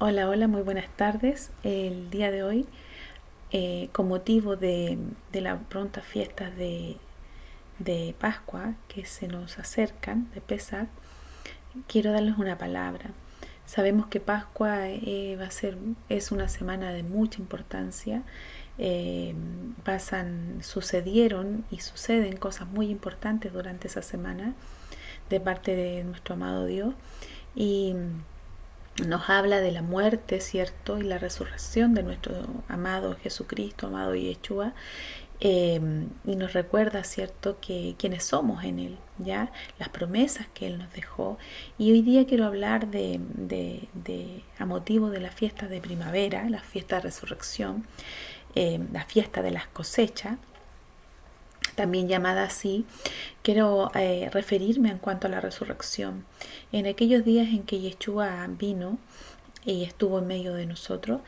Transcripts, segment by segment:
Hola, hola, muy buenas tardes. El día de hoy, con motivo de las prontas fiestas de Pascua que se nos acercan, de Pesach, quiero darles una palabra. Sabemos que Pascua es una semana de mucha importancia. Sucedieron y suceden cosas muy importantes durante esa semana de parte de nuestro amado Dios. Y nos habla de la muerte, ¿cierto? Y la resurrección de nuestro amado Jesucristo, amado Yeshua, y nos recuerda, ¿cierto?, que quienes somos en Él, ¿ya? Las promesas que Él nos dejó. Y hoy día quiero hablar a motivo de la fiesta de primavera, la fiesta de resurrección, la fiesta de las cosechas, también llamada así. Quiero referirme en cuanto a la resurrección. En aquellos días en que Yeshua vino y estuvo en medio de nosotros,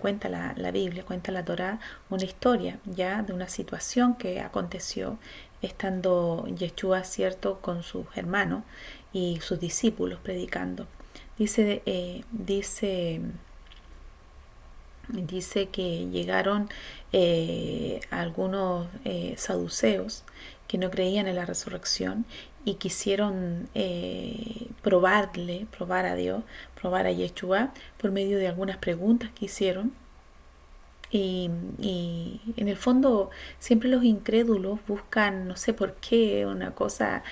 cuenta la Biblia, cuenta la Torá, una historia ya de una situación que aconteció estando Yeshua, cierto, con sus hermanos y sus discípulos predicando. Dice, eh, dice Dice que llegaron algunos saduceos que no creían en la resurrección y quisieron probar a Dios, probar a Yeshua por medio de algunas preguntas que hicieron. Y en el fondo siempre los incrédulos buscan, no sé por qué, una cosa,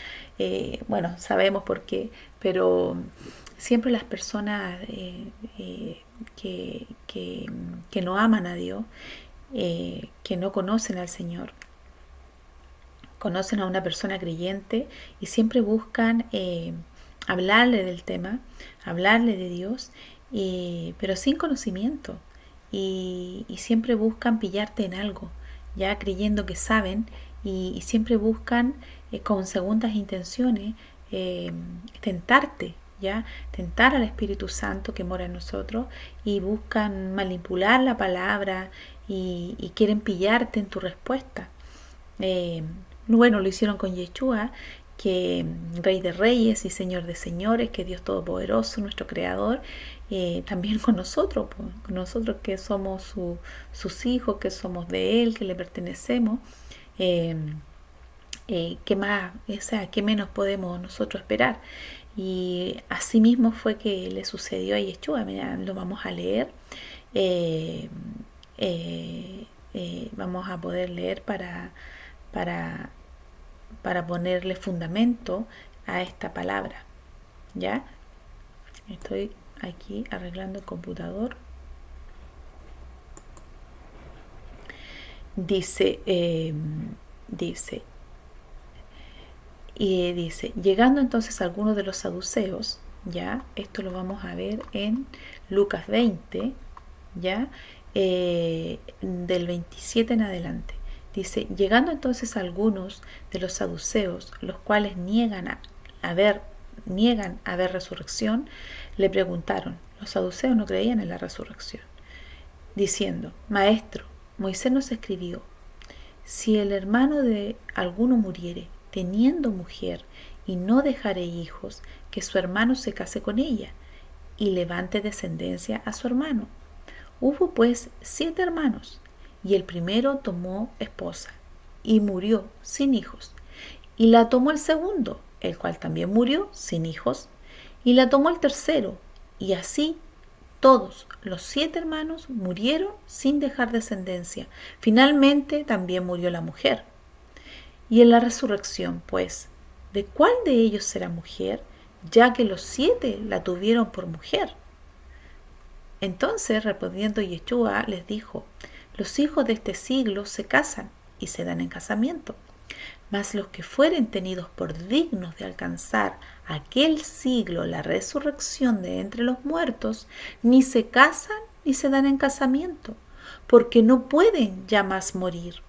bueno, sabemos por qué, pero siempre las personas que no aman a Dios, que no conocen al Señor, conocen a una persona creyente y siempre buscan hablarle del tema, hablarle de Dios, pero sin conocimiento. Y siempre buscan pillarte en algo, ya creyendo que saben, y siempre buscan con segundas intenciones eh, tentarte, ya tentar al Espíritu Santo que mora en nosotros, y buscan manipular la palabra y quieren pillarte en tu respuesta. Eh, bueno, lo hicieron con Yeshua, que Rey de Reyes y Señor de Señores, que Dios Todopoderoso, nuestro Creador, también con nosotros, pues, con nosotros que somos sus hijos, que somos de Él, que le pertenecemos. Eh, ¿Qué más? O sea, ¿qué menos podemos nosotros esperar? Y así mismo fue que le sucedió a Yeshua. Mira, lo vamos a leer. Eh, Vamos a poder leer para, para ponerle fundamento a esta palabra. ¿Ya? Estoy aquí arreglando el computador. Dice, dice, llegando entonces algunos de los saduceos, ya, esto lo vamos a ver en Lucas 20, ya, del 27 en adelante. Dice, llegando entonces algunos de los saduceos, los cuales niegan haber resurrección, le preguntaron. Los saduceos no creían en la resurrección, diciendo, Maestro, Moisés nos escribió, si el hermano de alguno muriere, teniendo mujer, y no dejare hijos, que su hermano se case con ella, y levante descendencia a su hermano. Hubo pues 7 hermanos, y el primero tomó esposa, y murió sin hijos. Y la tomó el segundo, el cual también murió sin hijos, y la tomó el tercero, y así todos los 7 hermanos murieron sin dejar descendencia. Finalmente también murió la mujer. Y en la resurrección, pues, ¿de cuál de ellos será mujer, ya que los 7 la tuvieron por mujer? Entonces, respondiendo Yeshua, les dijo, los hijos de este siglo se casan y se dan en casamiento, mas los que fueren tenidos por dignos de alcanzar aquel siglo la resurrección de entre los muertos, ni se casan ni se dan en casamiento, porque no pueden ya más morir,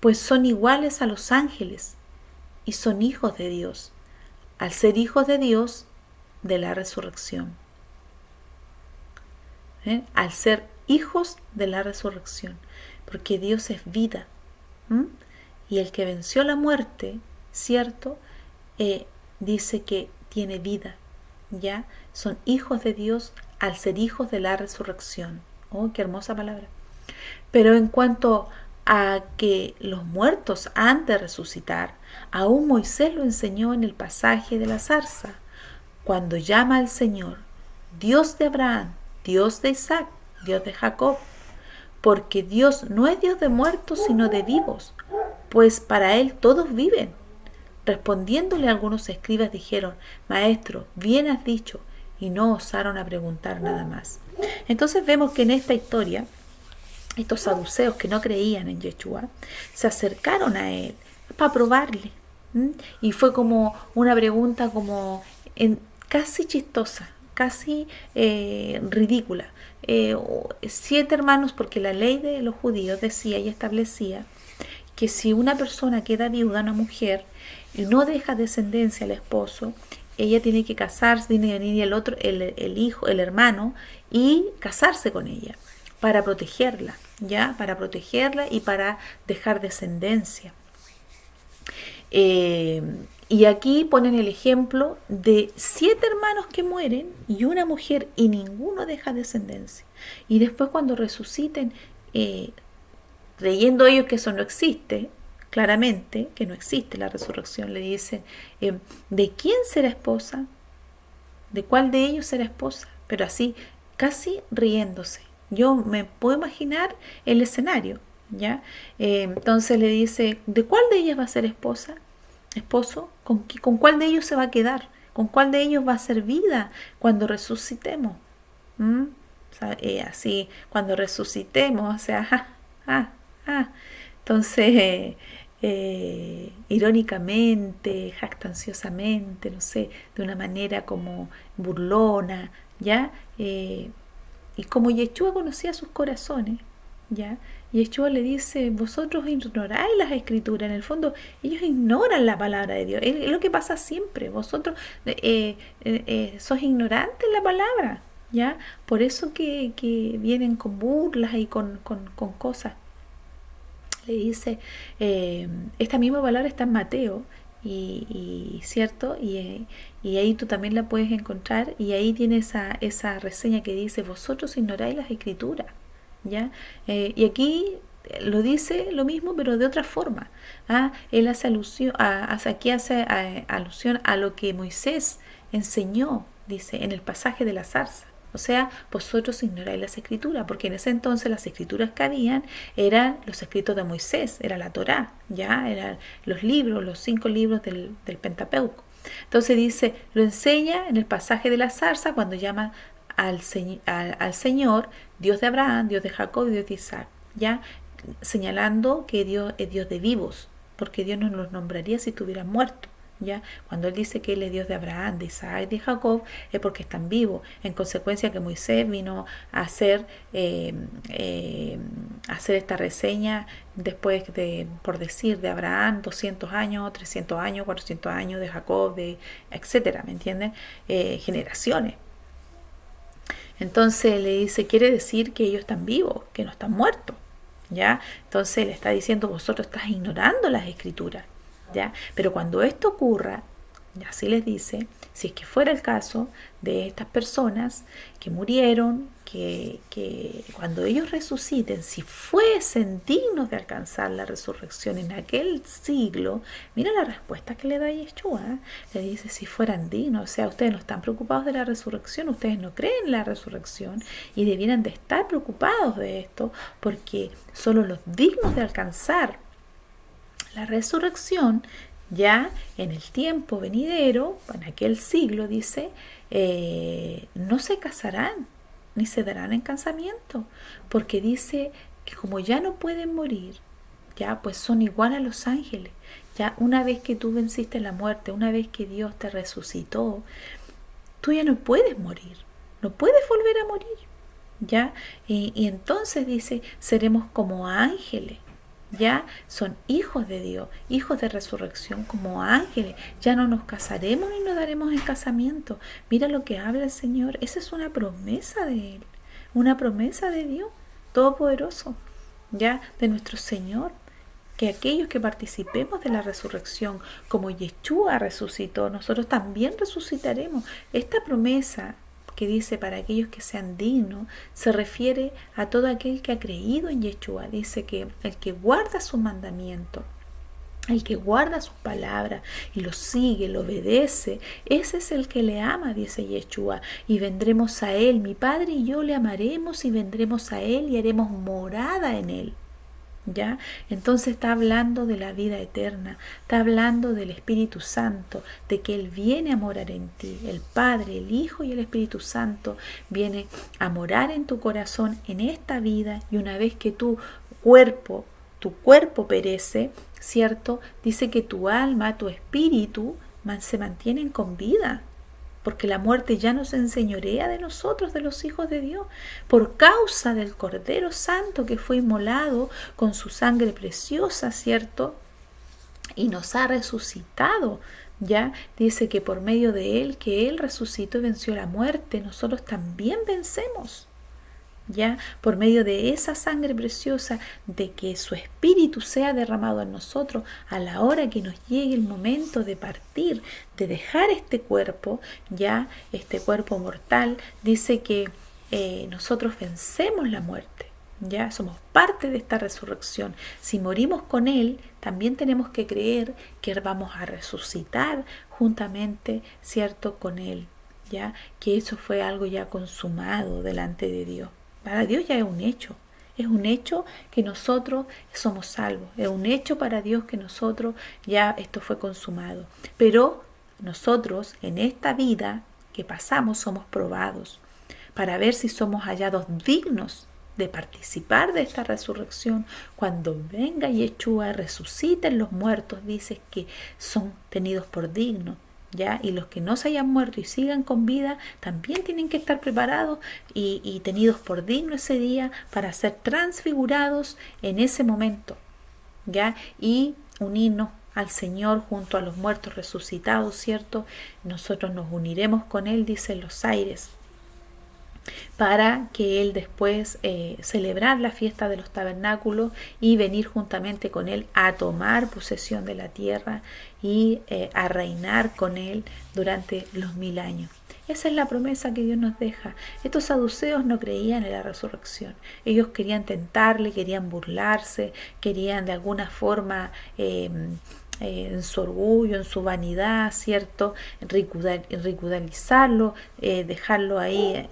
pues son iguales a los ángeles y son hijos de Dios, al ser hijos de Dios de la resurrección. Al ser hijos de la resurrección, porque Dios es vida. Y el que venció la muerte, ¿cierto? Dice que tiene vida, ¿ya? Son hijos de Dios al ser hijos de la resurrección. Oh, qué hermosa palabra. Pero en cuanto a que los muertos han de resucitar, aún Moisés lo enseñó en el pasaje de la zarza, cuando llama al Señor, Dios de Abraham, Dios de Isaac, Dios de Jacob, porque Dios no es Dios de muertos, sino de vivos, pues para Él todos viven. Respondiéndole algunos escribas dijeron, Maestro, bien has dicho, y no osaron a preguntar nada más. Entonces vemos que en esta historia, estos saduceos que no creían en Yeshua, se acercaron a Él para probarle. Y fue como una pregunta casi chistosa, casi ridícula. 7 hermanos, porque la ley de los judíos decía y establecía que si una persona queda viuda, una mujer, y no deja descendencia al esposo, ella tiene que casarse, tiene que venir el hijo, el hermano, y casarse con ella para protegerla, ¿ya? Para protegerla y para dejar descendencia. Y aquí ponen el ejemplo de 7 hermanos que mueren y una mujer y ninguno deja descendencia. Y después cuando resuciten, creyendo ellos que eso no existe, claramente que no existe la resurrección, le dicen, ¿de quién será esposa? ¿De cuál de ellos será esposa? Pero así, casi riéndose. Yo me puedo imaginar el escenario, ¿ya? Entonces le dice, ¿de cuál de ellas va a ser esposa? ¿Esposo? ¿Con cuál de ellos se va a quedar? ¿Con cuál de ellos va a ser vida cuando resucitemos? O sea, así, cuando resucitemos, o sea, Entonces, irónicamente, jactanciosamente, no sé, de una manera como burlona, ¿ya? Y como Yeshua conocía sus corazones, ¿ya? Yeshua le dice, vosotros ignoráis las escrituras, en el fondo ellos ignoran la palabra de Dios, es lo que pasa siempre, vosotros sos ignorantes en la palabra, ¿ya? Por eso que vienen con burlas y con cosas. Le dice, esta misma palabra está en Mateo, ¿cierto? Y ahí tú también la puedes encontrar, y ahí tiene esa reseña que dice, vosotros ignoráis las escrituras, ¿ya? Y aquí lo dice lo mismo, pero de otra forma. Él hace alusión, aquí hace alusión a lo que Moisés enseñó, dice, en el pasaje de la zarza. O sea, vosotros ignoráis las escrituras, porque en ese entonces las escrituras que habían eran los escritos de Moisés, era la Torá, ya eran los libros, los 5 libros del Pentateuco. Entonces dice, lo enseña en el pasaje de la zarza cuando llama al Señor, Dios de Abraham, Dios de Jacob y Dios de Isaac, ya señalando que Dios es Dios de vivos, porque Dios no los nombraría si estuvieran muertos. ¿Ya? Cuando él dice que él es Dios de Abraham, de Isaac y de Jacob, es porque están vivos. En consecuencia que Moisés vino a hacer esta reseña después de, por decir, de Abraham 200 años, 300 años, 400 años, de Jacob, etcétera, ¿me entienden? Generaciones. Entonces le dice, quiere decir que ellos están vivos, que no están muertos, ¿ya? Entonces le está diciendo, vosotros estás ignorando las escrituras, ¿ya? Pero cuando esto ocurra, así les dice, si es que fuera el caso de estas personas que murieron, que cuando ellos resuciten, si fuesen dignos de alcanzar la resurrección en aquel siglo, mira la respuesta que le da Yeshua, le dice, si fueran dignos, o sea, ustedes no están preocupados de la resurrección, ustedes no creen en la resurrección y debieran de estar preocupados de esto, porque solo los dignos de alcanzar la resurrección, ya en el tiempo venidero, en aquel siglo, dice, no se casarán ni se darán en casamiento, porque dice que como ya no pueden morir, ya pues son igual a los ángeles. Ya una vez que tú venciste la muerte, una vez que Dios te resucitó, tú ya no puedes morir, no puedes volver a morir, ya. Y entonces dice, seremos como ángeles. Ya son hijos de Dios, hijos de resurrección como ángeles. Ya no nos casaremos ni nos daremos en casamiento. Mira lo que habla el Señor. Esa es una promesa de Él, una promesa de Dios Todopoderoso, ya de nuestro Señor, que aquellos que participemos de la resurrección, como Yeshua resucitó, nosotros también resucitaremos. Esta promesa que dice para aquellos que sean dignos, se refiere a todo aquel que ha creído en Yeshua. Dice que el que guarda su mandamiento, el que guarda sus palabras y lo sigue, lo obedece, ese es el que le ama, dice Yeshua, y vendremos a él. Mi Padre y yo le amaremos y vendremos a él y haremos morada en él. ¿Ya? Entonces está hablando de la vida eterna, está hablando del Espíritu Santo, de que Él viene a morar en ti. El Padre, el Hijo y el Espíritu Santo viene a morar en tu corazón en esta vida, y una vez que tu cuerpo perece, ¿cierto? Dice que tu alma, tu espíritu se mantienen con vida, porque la muerte ya no se enseñorea de nosotros, de los hijos de Dios, por causa del Cordero Santo que fue inmolado con su sangre preciosa, ¿cierto? Y nos ha resucitado. Ya dice que por medio de él, que él resucitó y venció la muerte, nosotros también vencemos. Ya por medio de esa sangre preciosa, de que su espíritu sea derramado en nosotros a la hora que nos llegue el momento de partir, de dejar este cuerpo, ya este cuerpo mortal, dice que nosotros vencemos la muerte. Ya somos parte de esta resurrección. Si morimos con él, también tenemos que creer que vamos a resucitar juntamente, cierto, con él. Ya que eso fue algo ya consumado delante de Dios. Para Dios ya es un hecho que nosotros somos salvos, es un hecho para Dios que nosotros ya esto fue consumado. Pero nosotros en esta vida que pasamos somos probados para ver si somos hallados dignos de participar de esta resurrección. Cuando venga Yeshua, resuciten los muertos, dice que son tenidos por dignos. ¿Ya? Y los que no se hayan muerto y sigan con vida también tienen que estar preparados y tenidos por digno ese día para ser transfigurados en ese momento, ¿ya? Y unirnos al Señor junto a los muertos resucitados, ¿cierto? Nosotros nos uniremos con Él, dicen los aires, para que Él después celebrar la fiesta de los tabernáculos y venir juntamente con Él a tomar posesión de la tierra y a reinar con Él durante los 1000 años. Esa es la promesa que Dios nos deja. Estos saduceos no creían en la resurrección. Ellos querían tentarle, querían burlarse, querían de alguna forma en su orgullo, en su vanidad, ¿cierto? Ridiculizarlo, dejarlo ahí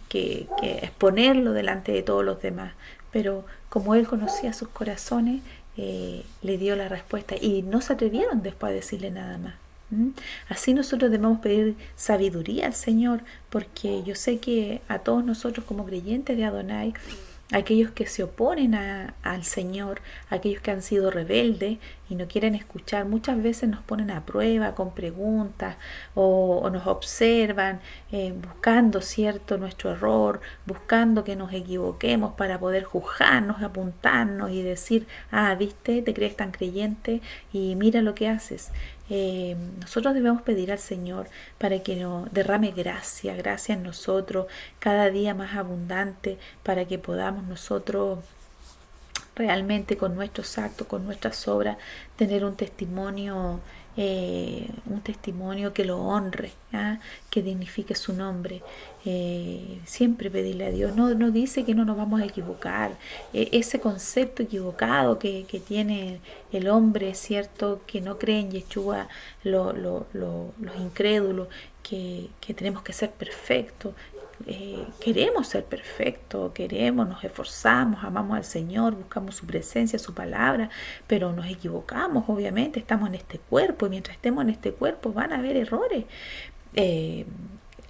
que exponerlo delante de todos los demás. Pero como él conocía sus corazones, le dio la respuesta y no se atrevieron después a decirle nada más. Así nosotros debemos pedir sabiduría al Señor, porque yo sé que a todos nosotros como creyentes de Adonai, aquellos que se oponen al Señor, aquellos que han sido rebeldes y no quieren escuchar, muchas veces nos ponen a prueba con preguntas o nos observan buscando, ¿cierto?, nuestro error, buscando que nos equivoquemos para poder juzgarnos, apuntarnos y decir, viste, te crees tan creyente y mira lo que haces. Nosotros debemos pedir al Señor para que nos derrame gracia en nosotros, cada día más abundante, para que podamos nosotros realmente con nuestros actos, con nuestras obras, tener un testimonio que lo honre, que dignifique su nombre. Siempre pedirle a Dios, no dice que no nos vamos a equivocar. Ese concepto equivocado que tiene el hombre, ¿cierto?, que no cree en Yeshua, los incrédulos, que tenemos que ser perfectos. Queremos ser perfectos, nos esforzamos, amamos al Señor, buscamos su presencia, su palabra, pero nos equivocamos, obviamente, estamos en este cuerpo y mientras estemos en este cuerpo van a haber errores.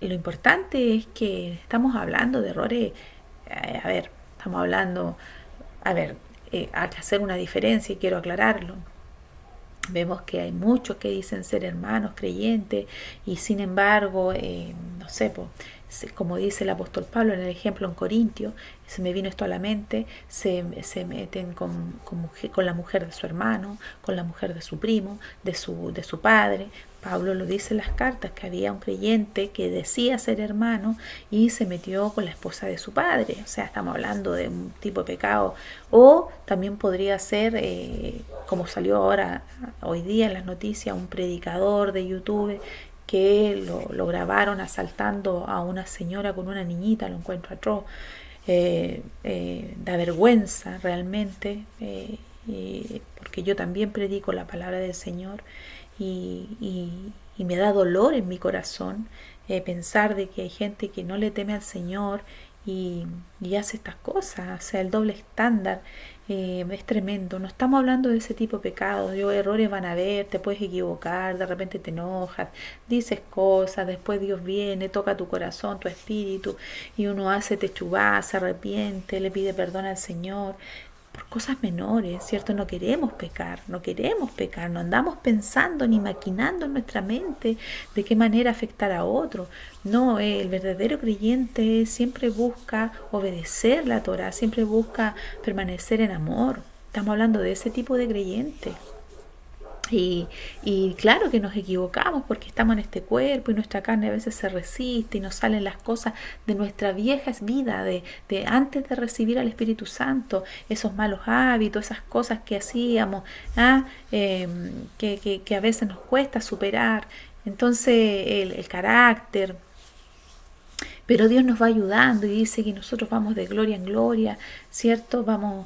Lo importante es que estamos hablando de errores, hay que hacer una diferencia y quiero aclararlo. Vemos que hay muchos que dicen ser hermanos, creyentes, y sin embargo, como dice el apóstol Pablo en el ejemplo en Corintios, se me vino esto a la mente, se meten con la mujer de su hermano, con la mujer de su primo, de su padre, Pablo lo dice en las cartas, que había un creyente que decía ser hermano y se metió con la esposa de su padre. O sea, estamos hablando de un tipo de pecado. O también podría ser, como salió ahora, hoy día en las noticias, un predicador de YouTube que lo grabaron asaltando a una señora con una niñita, lo encuentro atroz. Da vergüenza realmente, porque yo también predico la palabra del Señor y me da dolor en mi corazón pensar de que hay gente que no le teme al Señor y hace estas cosas. O sea, el doble estándar es tremendo. No estamos hablando de ese tipo de pecados. Errores van a haber, te puedes equivocar, de repente te enojas, dices cosas, después Dios viene, toca tu corazón, tu espíritu, y uno hace techubá, se arrepiente, le pide perdón al Señor por cosas menores, ¿cierto? No queremos pecar, no andamos pensando ni maquinando en nuestra mente de qué manera afectar a otro. No, el verdadero creyente siempre busca obedecer la Torá, siempre busca permanecer en amor. Estamos hablando de ese tipo de creyente. Y claro que nos equivocamos porque estamos en este cuerpo y nuestra carne a veces se resiste y nos salen las cosas de nuestra vieja vida, de antes de recibir al Espíritu Santo, esos malos hábitos, esas cosas que hacíamos, que a veces nos cuesta superar. Entonces el carácter. Pero Dios nos va ayudando y dice que nosotros vamos de gloria en gloria, ¿cierto? Vamos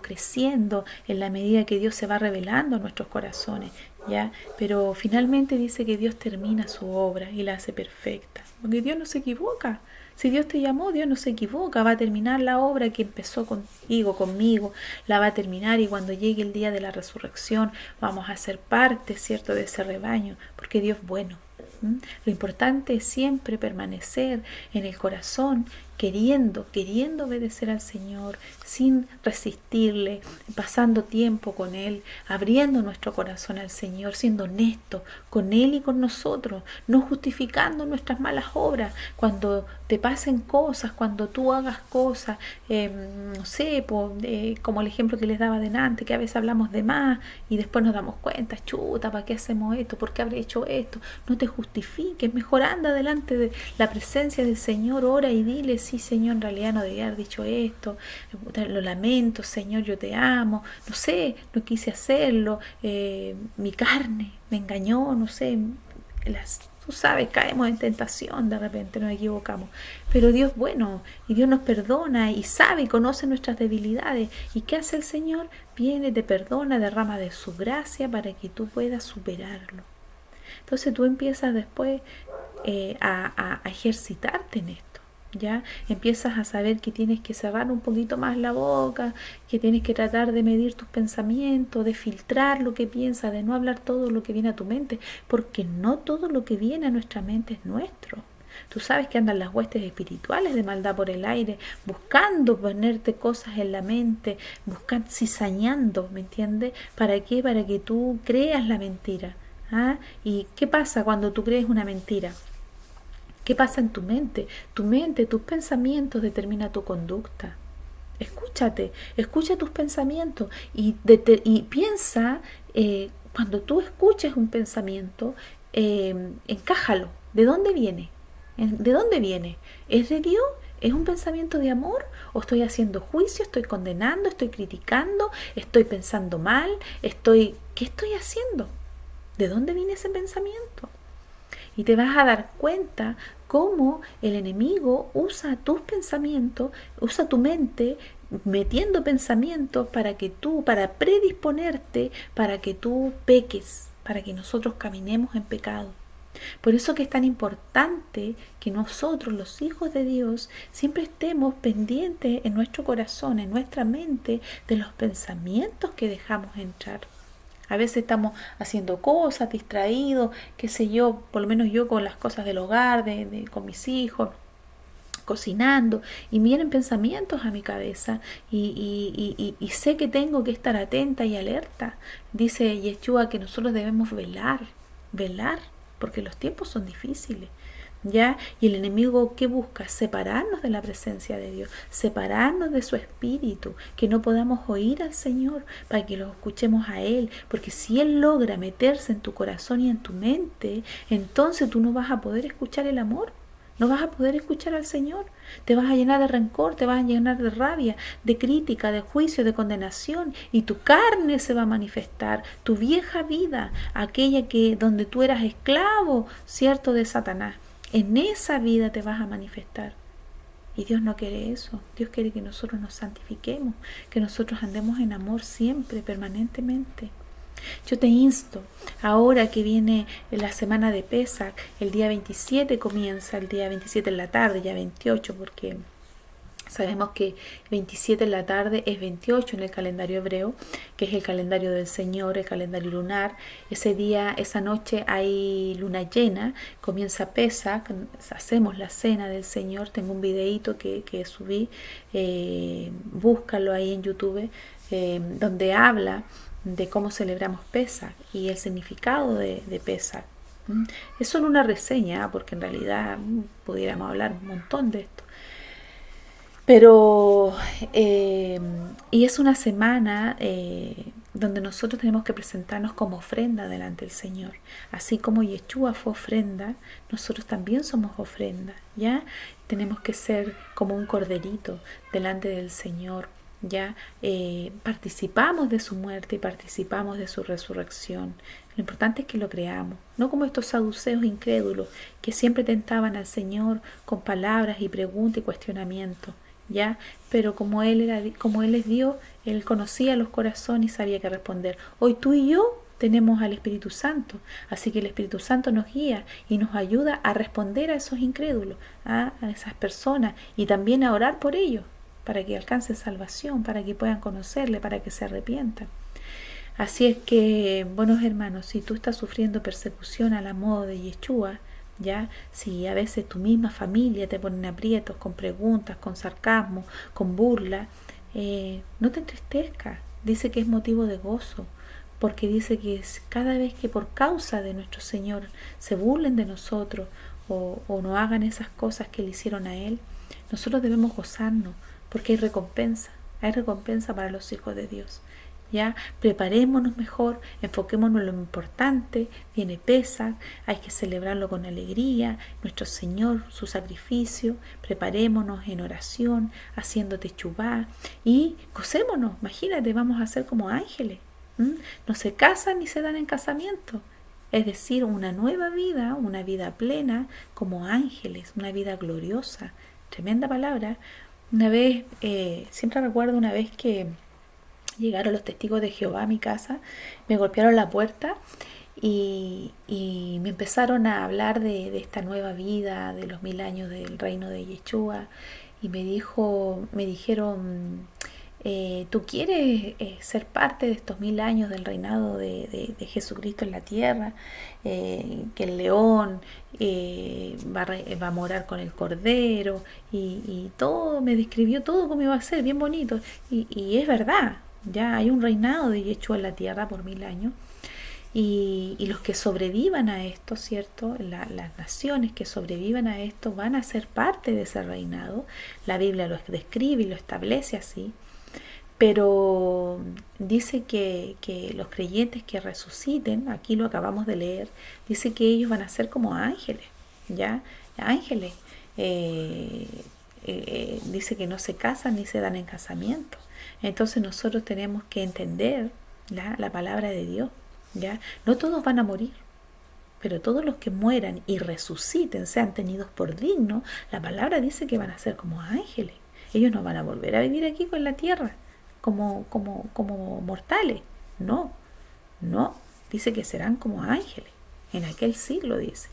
creciendo en la medida que Dios se va revelando en nuestros corazones, ¿ya? Pero finalmente dice que Dios termina su obra y la hace perfecta, porque Dios no se equivoca. Si Dios te llamó, Dios no se equivoca, va a terminar la obra que empezó conmigo, la va a terminar, y cuando llegue el día de la resurrección vamos a ser parte, ¿cierto?, de ese rebaño, porque Dios es bueno. Lo importante es siempre permanecer en el corazón, queriendo obedecer al Señor, sin resistirle, pasando tiempo con Él, abriendo nuestro corazón al Señor, siendo honesto con Él y con nosotros, no justificando nuestras malas obras. Cuando te pasen cosas, cuando tú hagas cosas, no sé, como el ejemplo que les daba delante, que a veces hablamos de más y después nos damos cuenta, chuta, ¿para qué hacemos esto? ¿Por qué habré hecho esto? No te justifiques, mejor anda delante de la presencia del Señor, ora y dile: sí, Señor, en realidad no debía haber dicho esto, lo lamento, Señor, yo te amo, no sé, no quise hacerlo, mi carne me engañó, no sé, tú sabes, caemos en tentación, de repente nos equivocamos, pero Dios es bueno y Dios nos perdona y sabe y conoce nuestras debilidades. ¿Y qué hace el Señor? Viene, te perdona, derrama de su gracia para que tú puedas superarlo. Entonces tú empiezas después a ejercitarte en esto. ¿Ya? Empiezas a saber que tienes que cerrar un poquito más la boca, que tienes que tratar de medir tus pensamientos, de filtrar lo que piensas, de no hablar todo lo que viene a tu mente, porque no todo lo que viene a nuestra mente es nuestro. Tú sabes que andan las huestes espirituales de maldad por el aire, buscando ponerte cosas en la mente, buscando, cizañando, ¿me entiendes? ¿Para qué? Para que tú creas la mentira. ¿Y qué pasa cuando tú crees una mentira? ¿Qué pasa en tu mente? Tu mente, tus pensamientos determinan tu conducta. Escúchate, escucha tus pensamientos y piensa, cuando tú escuches un pensamiento, encájalo. ¿De dónde viene? ¿De dónde viene? ¿Es de Dios? ¿Es un pensamiento de amor? ¿O estoy haciendo juicio? ¿Estoy condenando? ¿Estoy criticando? ¿Estoy pensando mal? ¿Qué estoy haciendo? ¿De dónde viene ese pensamiento? Y te vas a dar cuenta cómo el enemigo usa tus pensamientos, usa tu mente, metiendo pensamientos para predisponerte, para que tú peques, para que nosotros caminemos en pecado. Por eso que es tan importante que nosotros, los hijos de Dios, siempre estemos pendientes en nuestro corazón, en nuestra mente, de los pensamientos que dejamos entrar. A veces estamos haciendo cosas, distraídos, qué sé yo, por lo menos yo con las cosas del hogar, con mis hijos, cocinando, y vienen pensamientos a mi cabeza y sé que tengo que estar atenta y alerta. Dice Yeshua que nosotros debemos velar, porque los tiempos son difíciles. ¿Ya? Y el enemigo, ¿qué busca? Separarnos de la presencia de Dios, separarnos de su espíritu, que no podamos oír al Señor, para que lo escuchemos a Él, porque si Él logra meterse en tu corazón y en tu mente, entonces tú no vas a poder escuchar el amor, no vas a poder escuchar al Señor, te vas a llenar de rencor, te vas a llenar de rabia, de crítica, de juicio, de condenación, y tu carne se va a manifestar, tu vieja vida, aquella que donde tú eras esclavo, cierto, de Satanás. En esa vida te vas a manifestar. Y Dios no quiere eso. Dios quiere que nosotros nos santifiquemos, que nosotros andemos en amor siempre, permanentemente. Yo te insto, ahora que viene la semana de Pesach, el día 27 comienza, el día 27 en la tarde, ya 28, porque sabemos que 27 en la tarde es 28 en el calendario hebreo, que es el calendario del Señor, el calendario lunar. Ese día, esa noche hay luna llena, comienza Pesach, hacemos la cena del Señor. Tengo un videíto que subí, búscalo ahí en YouTube, donde habla de cómo celebramos Pesach y el significado de Pesach. Es solo una reseña, porque en realidad pudiéramos hablar un montón de esto. Pero, y es una semana donde nosotros tenemos que presentarnos como ofrenda delante del Señor. Así como Yeshua fue ofrenda, nosotros también somos ofrenda, ¿ya? Tenemos que ser como un corderito delante del Señor, ¿ya? Participamos de su muerte y participamos de su resurrección. Lo importante es que lo creamos, no como estos saduceos incrédulos que siempre tentaban al Señor con palabras y preguntas y cuestionamientos. ¿Ya? Pero como él es Dios, Él conocía los corazones y sabía qué responder. Hoy tú y yo tenemos al Espíritu Santo, así que el Espíritu Santo nos guía y nos ayuda a responder a esos incrédulos, a esas personas, y también a orar por ellos, para que alcancen salvación, para que puedan conocerle, para que se arrepientan. Así es que, buenos hermanos, si tú estás sufriendo persecución a la modo de Yeshua, ¿ya? Si a veces tu misma familia te pone en aprietos con preguntas, con sarcasmo, con burla, no te entristezcas. Dice que es motivo de gozo, porque dice que cada vez que por causa de nuestro Señor se burlen de nosotros o no hagan esas cosas que le hicieron a Él, nosotros debemos gozarnos, porque hay recompensa para los hijos de Dios. ¿Ya? Preparémonos mejor, enfoquémonos en lo importante. Viene Pesach, hay que celebrarlo con alegría, nuestro Señor, su sacrificio. Preparémonos en oración, haciendo techubá y gocémonos. Imagínate, vamos a ser como ángeles. No se casan ni se dan en casamiento, es decir, una nueva vida, una vida plena como ángeles, una vida gloriosa. Tremenda palabra. Una vez, siempre recuerdo una vez que llegaron los testigos de Jehová a mi casa, me golpearon la puerta y me empezaron a hablar de esta nueva vida, de los 1000 años del reino de Yeshua, y me dijeron, ¿tú quieres ser parte de estos 1000 años del reinado de Jesucristo en la tierra? Que el león va a morar con el cordero, y todo, me describió todo cómo iba a ser, bien bonito, y es verdad. Ya hay un reinado de Yeshua en la tierra por 1000 años, y los que sobrevivan a esto, ¿cierto? Las naciones que sobrevivan a esto van a ser parte de ese reinado. La Biblia lo describe y lo establece así, pero dice que los creyentes que resuciten, aquí lo acabamos de leer, dice que ellos van a ser como ángeles, ¿ya? Ángeles. Dice que no se casan ni se dan en casamiento. Entonces nosotros tenemos que entender la palabra de Dios, ¿ya? No todos van a morir, pero todos los que mueran y resuciten, sean tenidos por dignos, la palabra dice que van a ser como ángeles. Ellos no van a volver a vivir aquí con la tierra como mortales. No, dice que serán como ángeles. En aquel siglo, dice,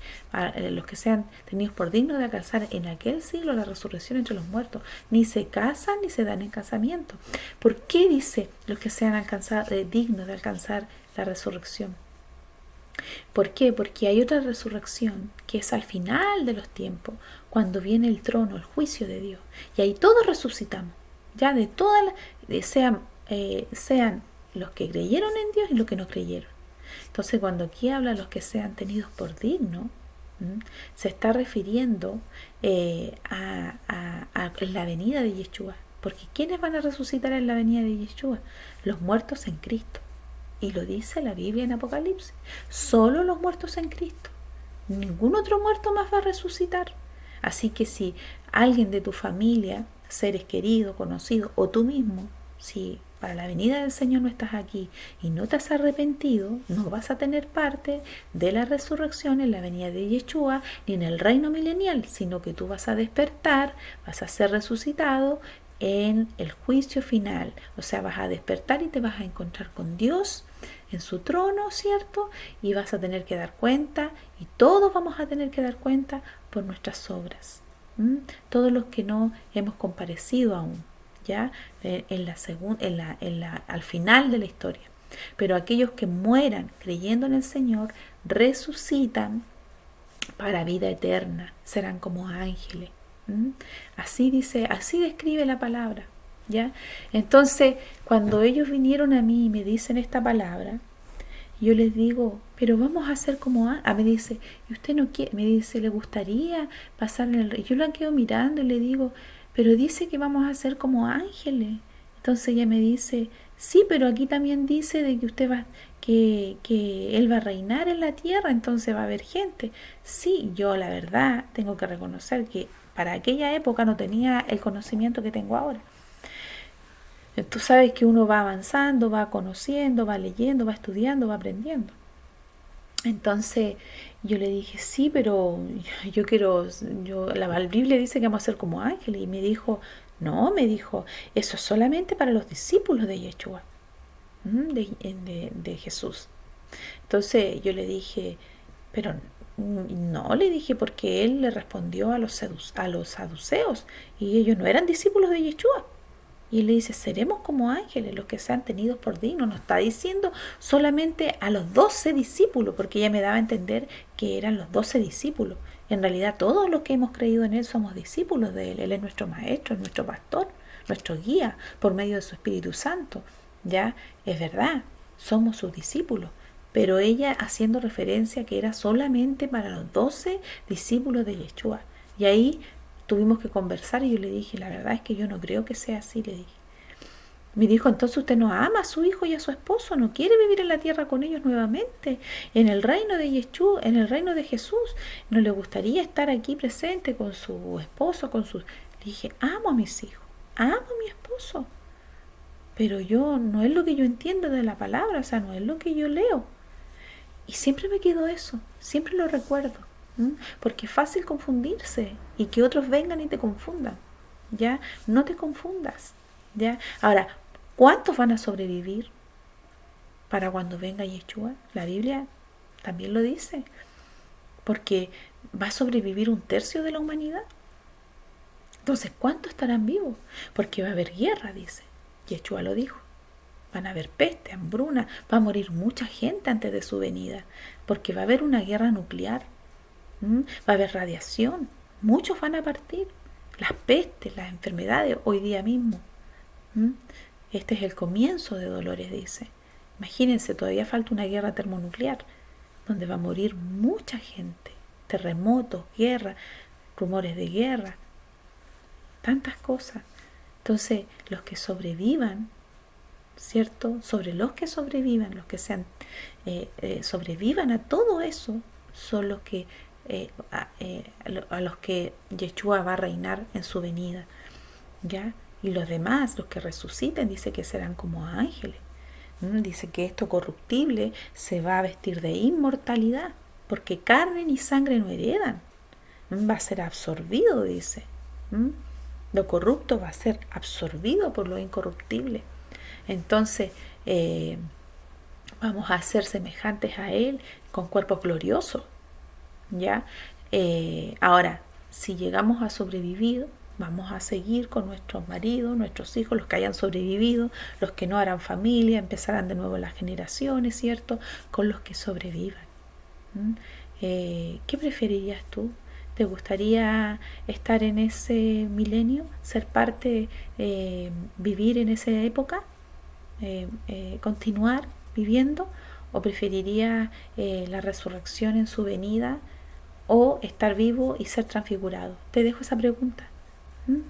los que sean tenidos por dignos de alcanzar en aquel siglo la resurrección entre los muertos, ni se casan ni se dan en casamiento. ¿Por qué dice los que sean dignos de alcanzar la resurrección? ¿Por qué? Porque hay otra resurrección que es al final de los tiempos, cuando viene el trono, el juicio de Dios, y ahí todos resucitamos, ya de todas sean los que creyeron en Dios y los que no creyeron. Entonces, cuando aquí habla los que sean tenidos por dignos, Se está refiriendo a la venida de Yeshua. Porque ¿quiénes van a resucitar en la venida de Yeshua? Los muertos en Cristo. Y lo dice la Biblia en Apocalipsis. Solo los muertos en Cristo. Ningún otro muerto más va a resucitar. Así que si alguien de tu familia, seres queridos, conocidos, o tú mismo, si para la venida del Señor no estás aquí y no te has arrepentido, no vas a tener parte de la resurrección en la venida de Yeshua ni en el reino milenial, sino que tú vas a despertar, vas a ser resucitado en el juicio final. O sea, vas a despertar y te vas a encontrar con Dios en su trono, ¿cierto? Y vas a tener que dar cuenta, y todos vamos a tener que dar cuenta por nuestras obras. Todos los que no hemos comparecido aún, ya al final de la historia. Pero aquellos que mueran creyendo en el Señor resucitan para vida eterna, serán como ángeles. Así dice, así describe la palabra, ¿ya? Entonces, cuando ellos vinieron a mí y me dicen esta palabra, yo les digo, pero vamos a hacer como me dice, ¿y usted no quiere? Me dice, ¿le gustaría pasar en el rey? Yo la quedo mirando y le digo, pero dice que vamos a ser como ángeles. Entonces ella me dice, sí, pero aquí también dice de que usted va, que él va a reinar en la tierra, entonces va a haber gente. Sí, yo la verdad tengo que reconocer que para aquella época no tenía el conocimiento que tengo ahora. Tú sabes que uno va avanzando, va conociendo, va leyendo, va estudiando, va aprendiendo. Entonces yo le dije, sí, pero la Biblia dice que vamos a ser como ángeles. Y me dijo, no, eso es solamente para los discípulos de Yeshua, de Jesús. Entonces yo le dije, pero no, le dije, porque él le respondió a los saduceos y ellos no eran discípulos de Yeshua. Y él le dice, seremos como ángeles los que sean tenidos por dignos. No está diciendo solamente a los 12 discípulos, porque ella me daba a entender que eran los 12 discípulos. En realidad todos los que hemos creído en él somos discípulos de él. Él es nuestro maestro, nuestro pastor, nuestro guía por medio de su Espíritu Santo. Ya, es verdad, somos sus discípulos. Pero ella haciendo referencia que era solamente para los 12 discípulos de Yeshua. Y ahí tuvimos que conversar y yo le dije, la verdad es que yo no creo que sea así, le dije. Me dijo, entonces usted no ama a su hijo y a su esposo, no quiere vivir en la tierra con ellos nuevamente, en el reino de Yeshua, en el reino de Jesús, no le gustaría estar aquí presente con su esposo, con sus... Le dije, amo a mis hijos, amo a mi esposo, pero yo, no es lo que yo entiendo de la palabra, o sea, no es lo que yo leo. Y siempre me quedó eso, siempre lo recuerdo. Porque es fácil confundirse y que otros vengan y te confundan, ¿ya? No te confundas, ¿ya? Ahora, ¿cuántos van a sobrevivir para cuando venga Yeshua? La Biblia también lo dice, porque va a sobrevivir 1/3 de la humanidad. Entonces, ¿cuántos estarán vivos? Porque va a haber guerra, dice. Yeshua lo dijo. Van a haber peste, hambruna, va a morir mucha gente antes de su venida, porque va a haber una guerra nuclear. Va a haber radiación, muchos van a partir, las pestes, las enfermedades, hoy día mismo. Este es el comienzo de dolores, dice. Imagínense, todavía falta una guerra termonuclear, donde va a morir mucha gente, terremotos, guerra, rumores de guerra, tantas cosas. Entonces, los que sobrevivan, ¿cierto? Sobre los que sobrevivan, los que sean sobrevivan a todo eso, son los que a los que Yeshua va a reinar en su venida, ¿ya? Y los demás, los que resuciten, dice que serán como ángeles. Dice que esto corruptible se va a vestir de inmortalidad, porque carne ni sangre no heredan. Va a ser absorbido, dice. Lo corrupto va a ser absorbido por lo incorruptible. Entonces, vamos a ser semejantes a Él con cuerpos gloriosos. ¿Ya? Ahora, si llegamos a sobrevivir, vamos a seguir con nuestros maridos, nuestros hijos, los que hayan sobrevivido, los que no harán familia, empezarán de nuevo las generaciones, ¿cierto? Con los que sobrevivan. ¿Qué preferirías tú? ¿Te gustaría estar en ese milenio? ¿Ser parte, vivir en esa época? ¿Continuar viviendo? ¿O preferirías la resurrección en su venida? o estar vivo y ser transfigurado? Te dejo esa pregunta.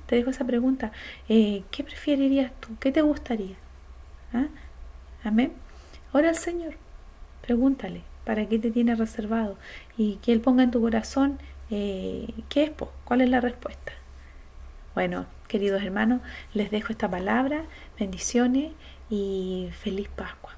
Te dejo esa pregunta. ¿Qué preferirías tú? ¿Qué te gustaría? ¿Ah? Amén. Ora al Señor. Pregúntale para qué te tiene reservado y que Él ponga en tu corazón qué es, po, cuál es la respuesta. Bueno, queridos hermanos, les dejo esta palabra, bendiciones y feliz Pascua.